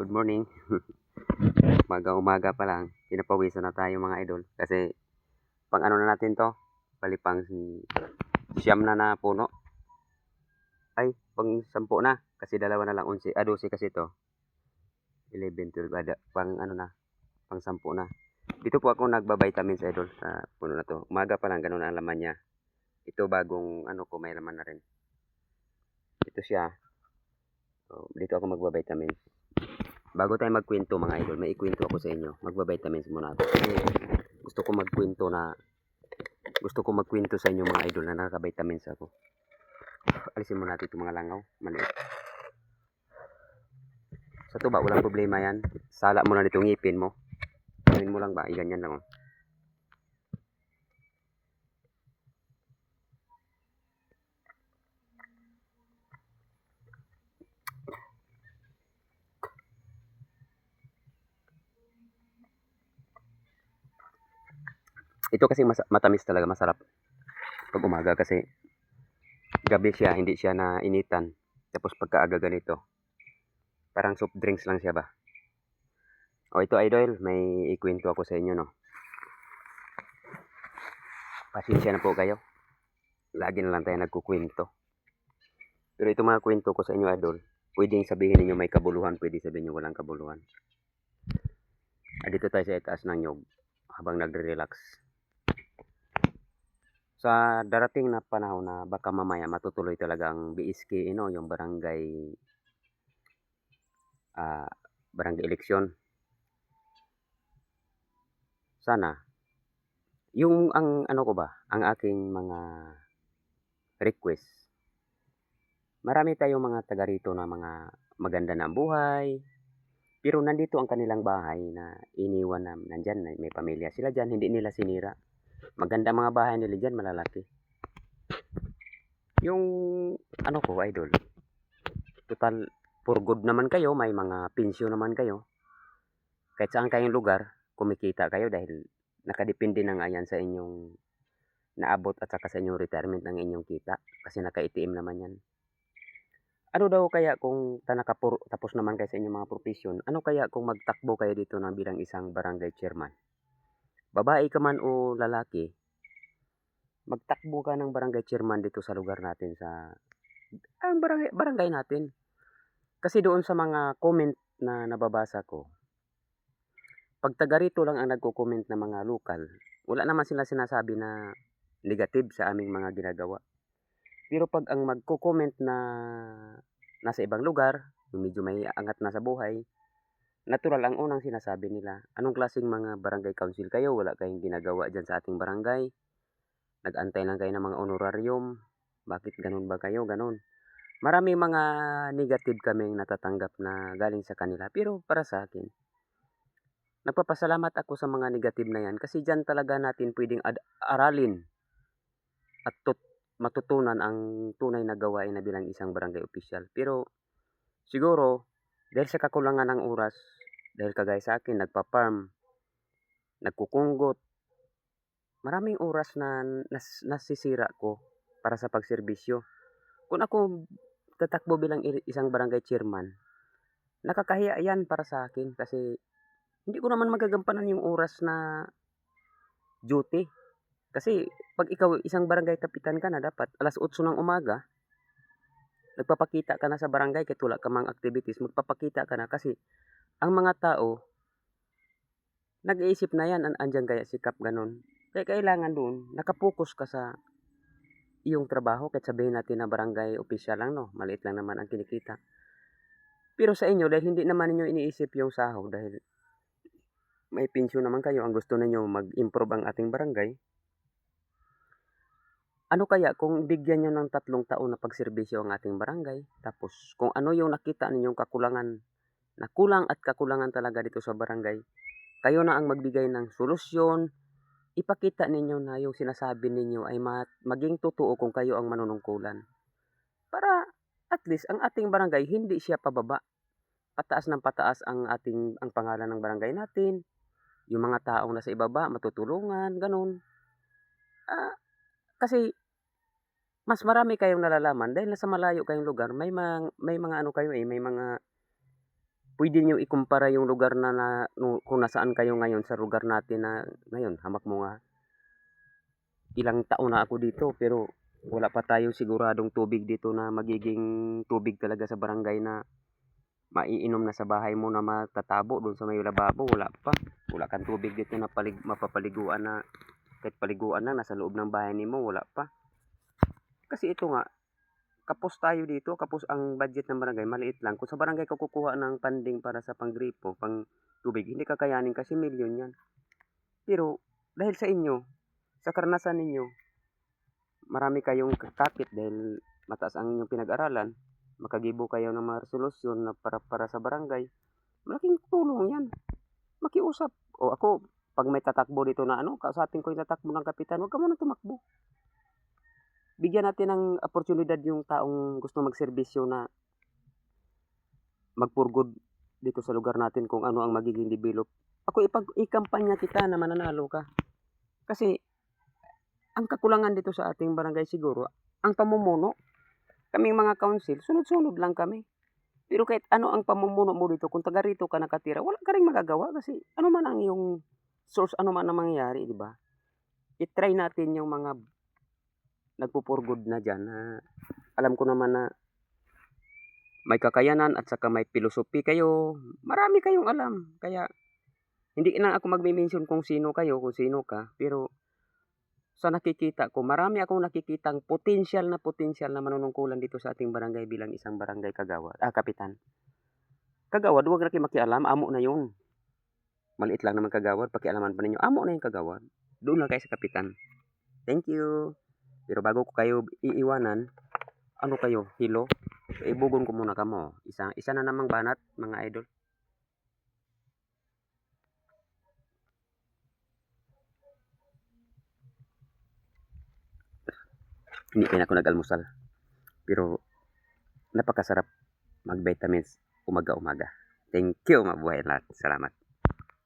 Good morning. Umaga-umaga pa lang, pinapawisan na tayo mga idol. Kasi pang ano na natin to, bali pang siyam na puno. Ay, pang 10 na. Kasi dalawa na lang, 12 kasi to. 11, 12, pang ano na, pang 10 na. Dito po ako nagba-vitamins idol sa puno na to. Umaga pa lang, ganun ang laman niya. Ito bagong ano ko, may laman na rin. Ito siya. So, dito ako magba-vitamins. Bago tayo magkwento mga idol, may ikwento ako sa inyo. Magba-vitamins muna ako. Kasi gusto ko magkwento sa inyo mga idol na nakaka-vitamins ako. Alisin mo natin itong mga langaw. Maliit. Sa tuba, walang problema yan. Sala mo na dito ngipin mo. Gawin mo lang ba? Ganyan lang. Oh. Ito kasi matamis talaga. Masarap. Pag umaga kasi gabi siya. Hindi siya na initan. Tapos pagkaaga ganito. Parang soft drinks lang siya ba? O ito idol. May ikwento ako sa inyo no. Pasensya na po kayo. Lagi na lang tayo nagkukwento. Pero ito mga kwento ko sa inyo idol. Pwedeng sabihin niyo may kabuluhan. Pwede sabihin niyo walang kabuluhan. Dito tayo sa itaas ng nyog. Habang nagre-relax. Sa darating na panahon na baka mamaya matutuloy talaga ang BSK, yung barangay eleksyon. Sana yung ang ano ko ba, ang aking mga request. Marami tayong mga taga rito na mga maganda na buhay. Pero nandito ang kanilang bahay na iniwan na nandyan, may pamilya sila dyan, hindi nila sinira. Maganda mga bahay nila dyan, malalaki. Yung ano ko, idol, total for good naman kayo, may mga pensyon naman kayo. Kahit saan kayong lugar, kumikita kayo dahil nakadepende na nga yan sa inyong naabot at saka sa inyong retirement ng inyong kita. Kasi naka-ATM naman yan. Ano daw kaya kung tapos naman kayo sa inyong mga profesyon, ano kaya kung magtakbo kayo dito na bilang isang barangay chairman? Babae ka man o lalaki, magtakbo ka ng barangay chairman dito sa lugar natin ang barangay natin. Kasi doon sa mga comment na nababasa ko, pag taga rito lang ang nagko-comment na mga lokal, wala naman sila sinasabi na negative sa aming mga ginagawa. Pero pag ang magko-comment na nasa ibang lugar, yung medyo may angat na sa buhay, natural ang unang sinasabi nila, anong klaseng mga barangay council kayo? Wala kayong ginagawa dyan sa ating barangay. Nag-antay lang kayo ng mga honorarium. Bakit ganun ba kayo? Ganun. Marami mga negative kaming natatanggap na galing sa kanila. Pero para sa akin, nagpapasalamat ako sa mga negative na yan kasi dyan talaga natin pwedeng aralin at matutunan ang tunay na gawain na bilang isang barangay official. Pero siguro, dahil sa kakulangan ng oras, dahil kagaya sa akin, nagpa-farm, nagkukunggot, maraming oras na nasisira ko para sa pagserbisyo. Kung ako tatakbo bilang isang barangay chairman, nakakahiya yan para sa akin kasi hindi ko naman magagampanan yung oras na duty. Kasi pag ikaw isang barangay kapitan ka na dapat alas 8 ng umaga, nagpapakita ka na sa barangay kahit wala ka mang activities, magpapakita ka na kasi ang mga tao, nag-iisip na yan, andyan kaya sikap ganun. Kaya kailangan doon, nakapokus ka sa iyong trabaho kahit sabihin natin na barangay official lang, no? Maliit lang naman ang kinikita. Pero sa inyo, dahil hindi naman ninyo iniisip yung sahod, dahil may pensyon naman kayo, ang gusto ninyo mag-improve ang ating barangay, ano kaya kung bigyan nyo ng 3 taon na pagserbisyo ang ating barangay, tapos kung ano yung nakita ninyong kakulangan, na kulang at kakulangan talaga dito sa barangay, kayo na ang magbigay ng solusyon, ipakita ninyo na yung sinasabi ninyo ay maging totoo kung kayo ang manunungkulan. Para at least ang ating barangay hindi siya pababa. Pataas ng pataas ang pangalan ng barangay natin. Yung mga taong nasa ibaba matutulungan, ganun. Kasi mas marami kayong nalalaman dahil nasa malayo kayong lugar, may mga ano kayo may mga puwede niyo ikumpara yung lugar kung nasaan kayo ngayon sa lugar natin na ngayon. Hamak mo nga, ilang taon na ako dito pero wala pa tayong siguradong tubig dito na magiging tubig talaga sa barangay na maiinom na sa bahay mo na matatabo do'n sa may lababo, wala pa. Wala kang tubig dito na mapapaliguan na kahit paliguan lang nasa loob ng bahay nimo, wala pa. Kasi ito nga, kapos tayo dito, kapos ang budget ng barangay, maliit lang. Kung sa barangay ka kukuha ng funding para sa panggripo, pang tubig, hindi kakayanin kasi milyon yan. Pero dahil sa inyo, sa karanasan ninyo, marami kayong kakapit dahil mataas ang inyong pinag-aralan, makagibo kayo ng mga resolusyon na para sa barangay, malaking tulong yan. Makiusap. O ako, pag may tatakbo dito na kausapin ko yung tatakbo ng kapitan, huwag ka muna tumakbo. Bigyan natin ng oportunidad yung taong gusto magserbisyo na magpurgod dito sa lugar natin kung ano ang magiging develop. Ako ikampanya kita na mananalo ka. Kasi ang kakulangan dito sa ating barangay siguro, ang pamumuno. Kaming mga council, sunod-sunod lang kami. Pero kahit ano ang pamumuno mo dito, kung taga rito ka nakatira, wala ka rin magagawa kasi ano man ang iyong source, ano man ang mangyayari, di ba? I-try natin yung mga nagpupurgod na dyan na alam ko naman na may kakayanan at saka may filosofi kayo. Marami kayong alam. Kaya hindi na ako magme-mention kung sino kayo, kung sino ka. Pero sa nakikita ko, marami akong nakikitang potensyal na manunungkulan dito sa ating barangay bilang isang barangay kagawad. Kapitan. Kagawad, huwag na kayo makialam. Amo na yun. Maliit lang naman kagawad. Pakialaman pa ninyo. Amo na yung kagawad. Doon lang kayo sa kapitan. Thank you. Pero bago ko kayo iiwanan, ano kayo, hilo? Ibugon ko muna kamo. Isa na namang banat, mga idol. Hindi pa ako nag-almusal. Pero napakasarap mag-vitamins umaga-umaga. Thank you, mabuhay lahat. Salamat.